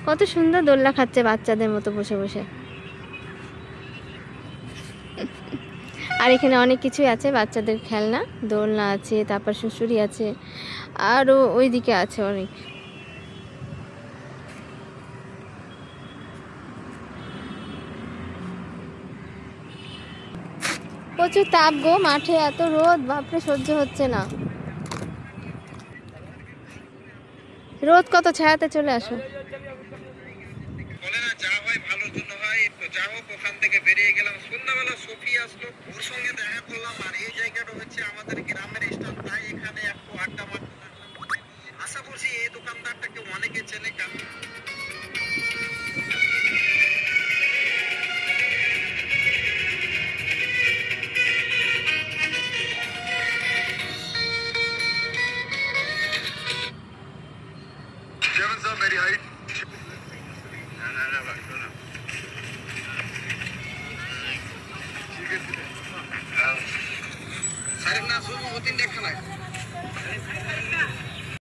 কত সুন্দর দোলনা খাচ্ছে বাচ্চাদের মতো বসে বসে। আর এখানে অনেক কিছুই আছে, বাচ্চাদের খেলনা, দোলনা আছে, তারপর শুশুরি আছে, আরও ওই দিকে আছে অনেক। প্রচুর তাপ গো, মাঠে এত রোদ, বাপরে সহ্য হচ্ছে না। রোদ কত, ছায়াতে চলে আসো। বলে না যা হয় ভালোর জন্য হয়, তো যা হোক ওখান থেকে বেরিয়ে গেলাম। সন্ধ্যাবেলা সফি আসলো, ওর সঙ্গে দেখা করলাম। আর এই জায়গাটা হচ্ছে আমাদের গ্রামের স্টান, তাই এখানে একটু আড্ডা মারতে থাকলাম। আশা করছি এই দোকানদারটাকে অনেকে চেনে। मेरी हाइट ना ना ना बात ना ठीक है सारे ना सुनो होती देखना है।